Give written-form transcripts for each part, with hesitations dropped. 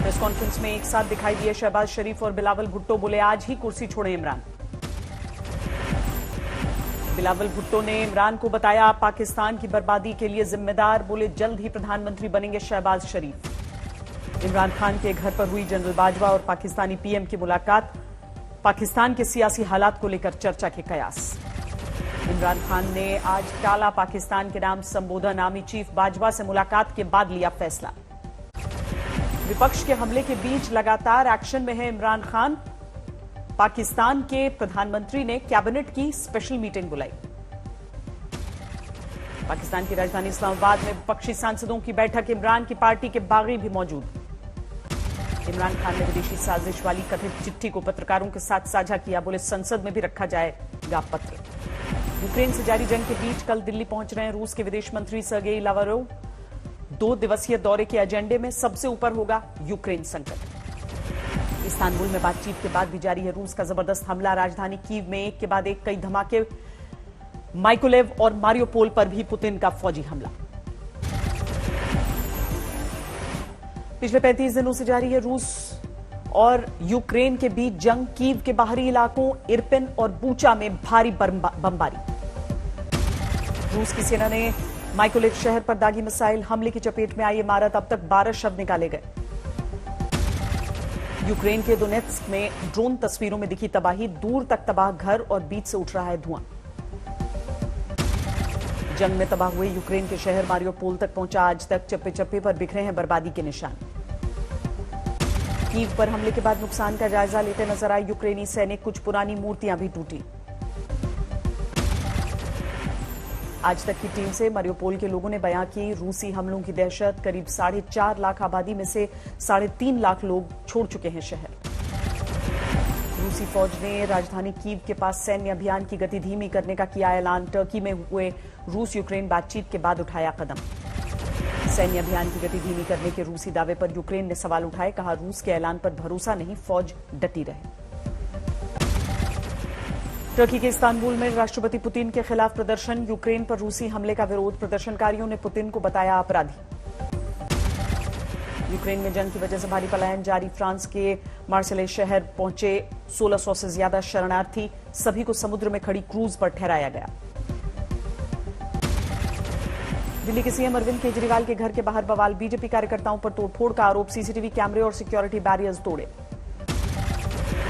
Press conference में एक साथ दिखाई दिए शहबाज शरीफ और बिलावल भुट्टो, बोले आज ही कुर्सी छोड़े इमरान। बिलावल भुट्टो ने इमरान को बताया पाकिस्तान की बर्बादी के लिए जिम्मेदार, बोले जल्द ही प्रधानमंत्री बनेंगे शहबाज शरीफ। इमरान खान के घर पर हुई जनरल बाजवा और पाकिस्तानी पीएम की मुलाकात, पाकिस्तान के सियासी हालात को लेकर चर्चा के कयास। इमरान खान ने आज टाला पाकिस्तान के नाम संबोधन, आर्मी चीफ बाजवा से मुलाकात के बाद लिया फैसला। विपक्ष के हमले के बीच लगातार एक्शन में है इमरान खान। पाकिस्तान के प्रधानमंत्री ने कैबिनेट की स्पेशल मीटिंग बुलाई। पाकिस्तान की राजधानी इस्लामाबाद में विपक्षी सांसदों की बैठक, इमरान की पार्टी के बागी भी मौजूद। इमरान खान ने विदेशी साजिश वाली कथित चिट्ठी को पत्रकारों के साथ साझा किया, बोले संसद में भी रखा जाएगा पत्र। यूक्रेन से जारी जंग के बीच कल दिल्ली पहुंच रहे हैं रूस के विदेश मंत्री सर्गेई लावरोव। 2 दिवसीय दौरे के एजेंडे में सबसे ऊपर होगा यूक्रेन संकट। इस्तांबुल में बातचीत के बाद भी जारी है रूस का जबरदस्त हमला, राजधानी कीव में एक के बाद एक कई धमाके। माइकोलेव और मारियोपोल पर भी पुतिन का फौजी हमला। पिछले 35 दिनों से जारी है रूस और यूक्रेन के बीच जंग। कीव के बाहरी इलाकों इरपिन और बूचा में भारी बमबारी। रूस की सेना ने माइकोलेव शहर पर दागी मिसाइल हमले की चपेट में आई इमारत, अब तक 12 शव निकाले गए। यूक्रेन के दोनेत्स्क में ड्रोन तस्वीरों में दिखी तबाही, दूर तक तबाह घर और बीच से उठ रहा है धुआं। जंग में तबाह हुए यूक्रेन के शहर मारियोपोल तक पहुंचा, आज तक चप्पे चप्पे पर बिखरे हैं बर्बादी के निशान। कीव पर हमले के बाद नुकसान का जायजा लेते नजर आए यूक्रेनी सैनिक, कुछ पुरानी मूर्तियां भी टूटी। आज तक की टीम से मारियोपोल के लोगों ने बयां की रूसी हमलों की दहशत, करीब 4.5 लाख आबादी में से 3.5 लाख लोग छोड़ चुके हैं शहर। रूसी फौज ने राजधानी कीव के पास सैन्य अभियान की गति धीमी करने का किया ऐलान, टर्की में हुए रूस यूक्रेन बातचीत के बाद उठाया कदम। सैन्य अभियान की गति धीमी करने के रूसी दावे पर यूक्रेन ने सवाल उठाए, कहा रूस के ऐलान पर भरोसा नहीं, फौज डटी रहे। टर्की के इस्तांबुल में राष्ट्रपति पुतिन के खिलाफ प्रदर्शन, यूक्रेन पर रूसी हमले का विरोध, प्रदर्शनकारियों ने पुतिन को बताया अपराधी। यूक्रेन में जंग की वजह से भारी पलायन जारी, फ्रांस के मार्सेले शहर पहुंचे 1600 से ज्यादा शरणार्थी, सभी को समुद्र में खड़ी क्रूज पर ठहराया गया। दिल्ली के सीएम अरविंद केजरीवाल के घर के बाहर बवाल, बीजेपी कार्यकर्ताओं पर तोड़फोड़ का आरोप, सीसीटीवी कैमरे और सिक्योरिटी बैरियर्स तोड़े।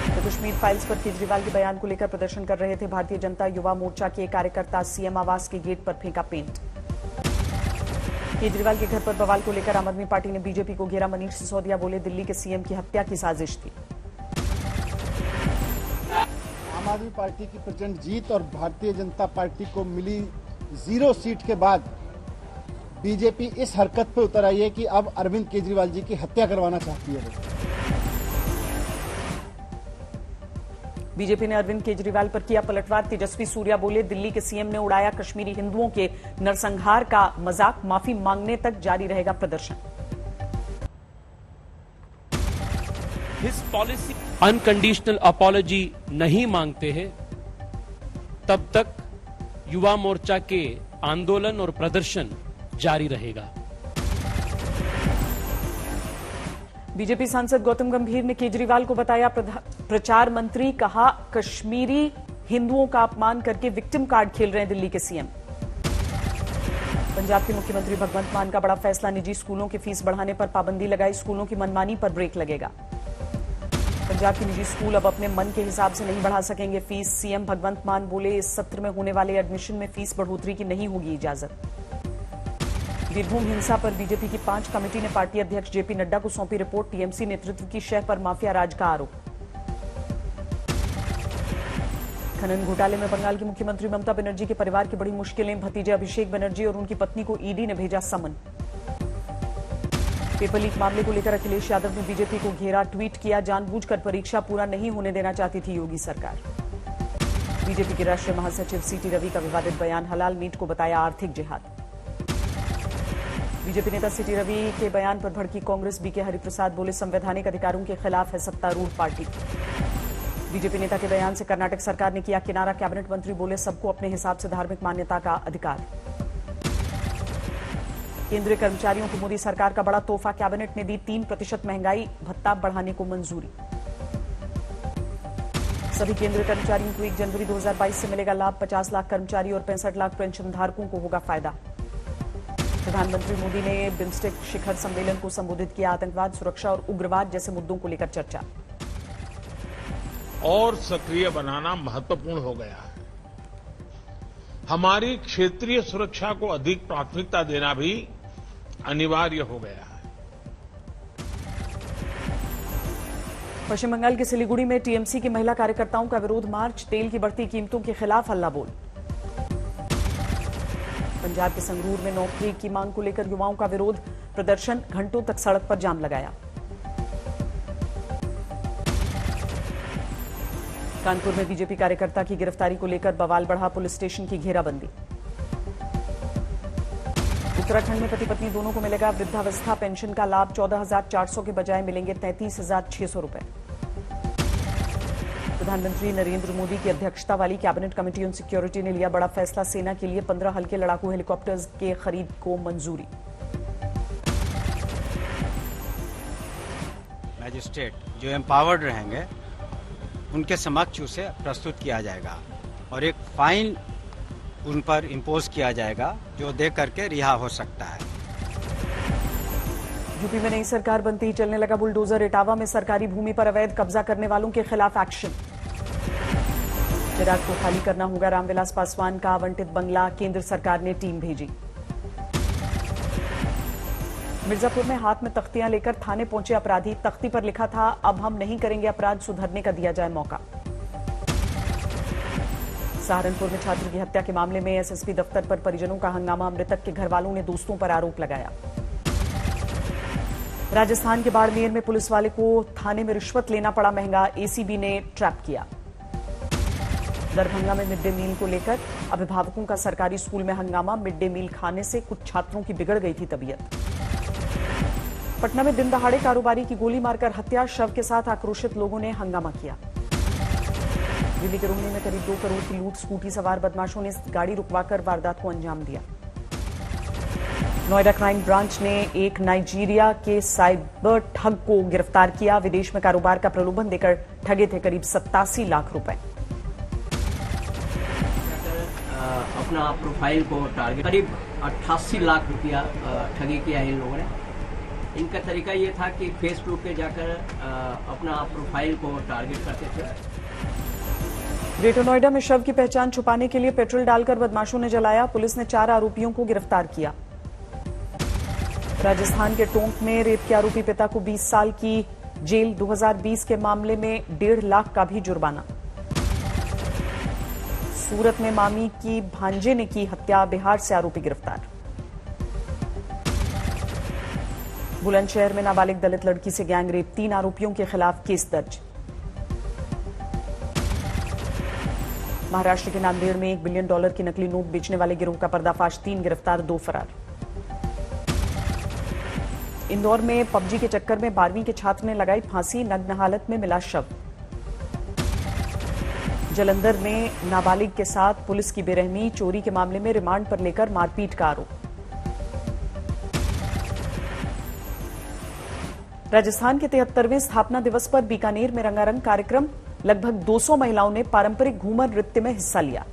तो कश्मीर फाइल्स पर केजरीवाल के बयान को लेकर प्रदर्शन कर रहे थे भारतीय जनता युवा मोर्चा के कार्यकर्ता, सीएम आवास के गेट पर फेंका पेंट। केजरीवाल के घर पर बवाल को लेकर आम आदमी पार्टी ने बीजेपी को घेरा, मनीष सिसोदिया बोले दिल्ली के सीएम की हत्या की साजिश थी। आम आदमी पार्टी की प्रचंड जीत और भारतीय जनता पार्टी को मिली 0 सीट के बाद बीजेपी इस हरकत पे उतर आई है कि अब अरविंद केजरीवाल जी की हत्या करवाना चाहती है। बीजेपी ने अरविंद केजरीवाल पर किया पलटवार, तेजस्वी सूर्या बोले दिल्ली के सीएम ने उड़ाया कश्मीरी हिंदुओं के नरसंहार का मजाक, माफी मांगने तक जारी रहेगा प्रदर्शन। हिज पॉलिसी अनकंडीशनल अपॉलॉजी नहीं मांगते हैं, तब तक युवा मोर्चा के आंदोलन और प्रदर्शन जारी रहेगा। बीजेपी सांसद गौतम गंभीर ने केजरीवाल को बताया प्रचार मंत्री, कहा कश्मीरी हिंदुओं का अपमान करके विक्टिम कार्ड खेल रहे हैं दिल्ली के सीएम। पंजाब के मुख्यमंत्री भगवंत मान का बड़ा फैसला, निजी स्कूलों की फीस बढ़ाने पर पाबंदी लगाई, स्कूलों की मनमानी पर ब्रेक लगेगा। पंजाब के निजी स्कूल अब अपने मन के हिसाब से नहीं बढ़ा सकेंगे फीस, सीएम भगवंत मान बोले इस सत्र में होने वाले एडमिशन में फीस बढ़ोतरी की नहीं होगी इजाजत। वीरभूम हिंसा पर बीजेपी की 5 कमेटी ने पार्टी अध्यक्ष जेपी नड्डा को सौंपी रिपोर्ट, टीएमसी नेतृत्व की शह पर माफिया राज का आरोप। खनन घोटाले में बंगाल की मुख्यमंत्री ममता बनर्जी के परिवार की बड़ी मुश्किलें, भतीजे अभिषेक बनर्जी और उनकी पत्नी को ईडी ने भेजा समन। पेपर लीक मामले को लेकर अखिलेश यादव ने बीजेपी को घेरा, ट्वीट किया जानबूझकर परीक्षा पूरा नहीं होने देना चाहती थी योगी सरकार। बीजेपी के राष्ट्रीय महासचिव सीटी रवि का विवादित बयान, हलाल मीट को बताया आर्थिक जिहाद। बीजेपी नेता सीटी रवि के बयान पर भड़की कांग्रेस, बीके हरिप्रसाद बोले संवैधानिक अधिकारों के खिलाफ है सत्तारूढ़ पार्टी। बीजेपी नेता के बयान से कर्नाटक सरकार ने किया किनारा, कैबिनेट मंत्री बोले सबको अपने हिसाब से धार्मिक मान्यता का अधिकार। केंद्रीय कर्मचारियों को मोदी सरकार का बड़ा तोहफा, कैबिनेट ने दी 3% महंगाई भत्ता बढ़ाने को मंजूरी। सभी केंद्रीय कर्मचारियों को 1 जनवरी 2022 से मिलेगा लाभ। 50 लाख कर्मचारी और 65 लाख पेंशन धारकों को होगा फायदा। प्रधानमंत्री मोदी ने बिम्स्टेक शिखर सम्मेलन को संबोधित किया। आतंकवाद, सुरक्षा और उग्रवाद जैसे मुद्दों को लेकर चर्चा। और सक्रिय बनाना महत्वपूर्ण हो गया है। हमारी क्षेत्रीय सुरक्षा को अधिक प्राथमिकता देना भी अनिवार्य हो गया है। पश्चिम बंगाल के सिलीगुड़ी में टीएमसी की महिला कार्यकर्ताओं का विरोध मार्च। तेल की बढ़ती कीमतों के खिलाफ हल्ला बोल। पंजाब के संगरूर में नौकरी की मांग को लेकर युवाओं का विरोध प्रदर्शन, घंटों तक सड़क पर जाम लगाया। कानपुर में बीजेपी कार्यकर्ता की गिरफ्तारी को लेकर बवाल बढ़ा, पुलिस स्टेशन की घेराबंदी। उत्तराखंड में पति पत्नी दोनों को मिलेगा वृद्धावस्था पेंशन का लाभ। 14,400 के बजाय मिलेंगे 33,600 रुपए। प्रधानमंत्री नरेंद्र मोदी की अध्यक्षता वाली कैबिनेट कमेटी ऑन सिक्योरिटी ने लिया बड़ा फैसला। सेना के लिए 15 हल्के लड़ाकू हेलीकॉप्टर्स के खरीद को मंजूरी। मैजिस्ट्रेट जो एम्पावर्ड रहेंगे उनके समक्ष उसे प्रस्तुत किया जाएगा और एक फाइन उन पर इम्पोज किया जाएगा जो दे करके रिहा हो सकता है। यूपी में नई सरकार बनते ही चलने लगा बुलडोजर। इटावा में सरकारी भूमि पर अवैध कब्जा करने वालों के खिलाफ एक्शन। चिराग को खाली करना होगा रामविलास पासवान का आवंटित बंगला, केंद्र सरकार ने टीम भेजी। मिर्जापुर में हाथ में तख्तियां लेकर थाने पहुंचे अपराधी। तख्ती पर लिखा था, अब हम नहीं करेंगे अपराध, सुधरने का दिया जाए मौका। सहारनपुर में छात्र की हत्या के मामले में एसएसपी दफ्तर पर परिजनों का हंगामा। मृतक के घर वालों ने दोस्तों पर आरोप लगाया। राजस्थान के बाड़मेर में पुलिस वाले को थाने में रिश्वत लेना पड़ा महंगा, एसीबी ने ट्रैप किया। दरभंगा में मिड डे मील को लेकर अभिभावकों का सरकारी स्कूल में हंगामा। मिड डे मील खाने से कुछ छात्रों की बिगड़ गई थी तबीयत। पटना में दिन दहाड़े कारोबारी की गोली मारकर हत्या, शव के साथ आक्रोशित लोगों ने हंगामा किया। दिल्ली के रुमनी में करीब 2 करोड़ की लूट, स्कूटी सवार बदमाशों ने गाड़ी रुकवाकर वारदात को अंजाम दिया। नोएडा क्राइम ब्रांच ने एक नाइजीरिया के साइबर ठग को गिरफ्तार किया। विदेश में कारोबार का प्रलोभन देकर ठगे थे करीब 87 लाख रुपए। अपना प्रोफाइल को टारगेट करीब 88 लाख रुपया ठगी किया इन लोगों ने। इनका तरीका ये था कि फेसबुक पे जाकर अपना प्रोफाइल को टारगेट करते थे। ग्रेटर नोएडा में शव की पहचान छुपाने के लिए पेट्रोल डालकर बदमाशों ने जलाया। पुलिस ने 4 आरोपियों को गिरफ्तार किया। राजस्थान के टोंक में रेप के आरोपी पिता को 20 साल की जेल। 2020 के मामले में 1.5 लाख का भी जुर्माना। सूरत में मामी की भांजे ने की हत्या, बिहार से आरोपी गिरफ्तार। बुलंदशहर में नाबालिग दलित लड़की से गैंग रेप, 3 आरोपियों के खिलाफ केस दर्ज। महाराष्ट्र के नांदेड़ में $1 बिलियन की नकली नोट बेचने वाले गिरोह का पर्दाफाश, 3 गिरफ्तार, 2 फरार। इंदौर में पबजी के चक्कर में 12वीं के छात्र ने लगाई फांसी, नग्न हालत में मिला शव। जलंधर में नाबालिग के साथ पुलिस की बेरहमी, चोरी के मामले में रिमांड पर लेकर मारपीट का आरोप। राजस्थान के 73वें स्थापना दिवस पर बीकानेर में रंगारंग कार्यक्रम। लगभग 200 महिलाओं ने पारंपरिक घूमर नृत्य में हिस्सा लिया।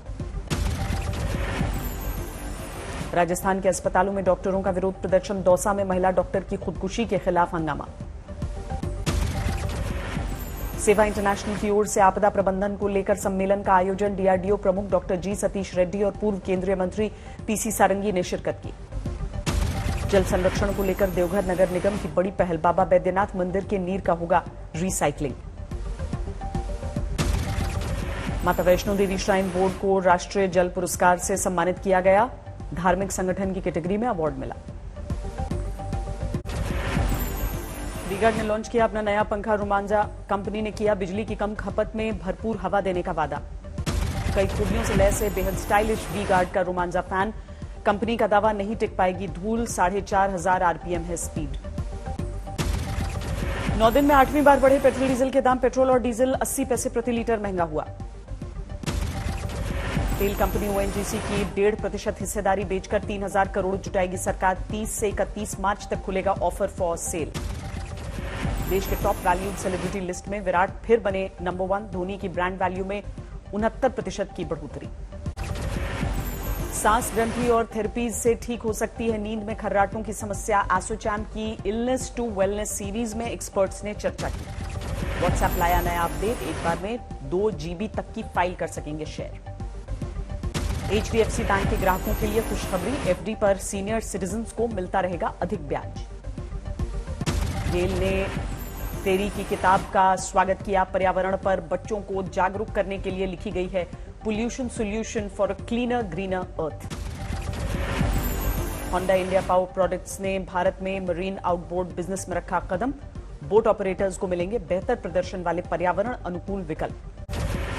राजस्थान के अस्पतालों में डॉक्टरों का विरोध प्रदर्शन। दौसा में महिला डॉक्टर की खुदकुशी के खिलाफ हंगामा। सेवा इंटरनेशनल की ओर से आपदा प्रबंधन को लेकर सम्मेलन का आयोजन। डीआरडीओ प्रमुख डॉक्टर जी सतीश रेड्डी और पूर्व केंद्रीय मंत्री पीसी सारंगी ने शिरकत की। जल संरक्षण को लेकर देवघर नगर निगम की बड़ी पहल। बाबा बैद्यनाथ मंदिर के नीर का होगा रिसाइकलिंग। माता वैष्णो देवी श्राइन बोर्ड को राष्ट्रीय जल पुरस्कार से सम्मानित किया गया। धार्मिक संगठन की कैटेगरी में अवार्ड मिला। वी-गार्ड ने लॉन्च किया अपना नया पंखा रोमांचा। कंपनी ने किया बिजली की कम खपत में भरपूर हवा देने का वादा। कई खूबियों से लैस है बेहद स्टाइलिश वी-गार्ड का रोमांचा फैन। कंपनी का दावा, नहीं टिक पाएगी धूल, 4500 आरपीएम है स्पीड। 9 दिन में 8वीं बार बढ़े पेट्रोल डीजल के दाम। पेट्रोल और डीजल 80 पैसे प्रति लीटर महंगा हुआ। तेल कंपनी ओएनजीसी की 1.5% हिस्सेदारी बेचकर 3,000 करोड़ जुटाएगी सरकार। 30 से 31 मार्च तक खुलेगा ऑफर फॉर सेल। देश के टॉप वैल्यूड सेलिब्रिटी लिस्ट में विराट फिर बने नंबर 1। धोनी की ब्रांड वैल्यू में 69% की बढ़ोतरी। सांस ग्रंथि और थेरेपीज से ठीक हो सकती है नींद में खर्राटों की समस्या। एसोचैम की इलनेस टू वेलनेस सीरीज में एक्सपर्ट्स ने चर्चा की। व्हाट्सएप लाया नया अपडेट, एक बार में 2 GB तक की फाइल कर सकेंगे शेयर। HDFC बैंक के ग्राहकों के लिए खुशखबरी, FD पर सीनियर सिटीजन्स को मिलता रहेगा अधिक ब्याज। गेल ने तेरी की किताब का स्वागत किया। पर्यावरण पर बच्चों को जागरूक करने के लिए लिखी गई है pollution solution for a cleaner greener earth. Honda India power products ने भारत में मरीन आउटबोर्ड बिजनेस में रखा कदम। बोट ऑपरेटर्स को मिलेंगे बेहतर प्रदर्शन वाले पर्यावरण अनुकूल विकल्प।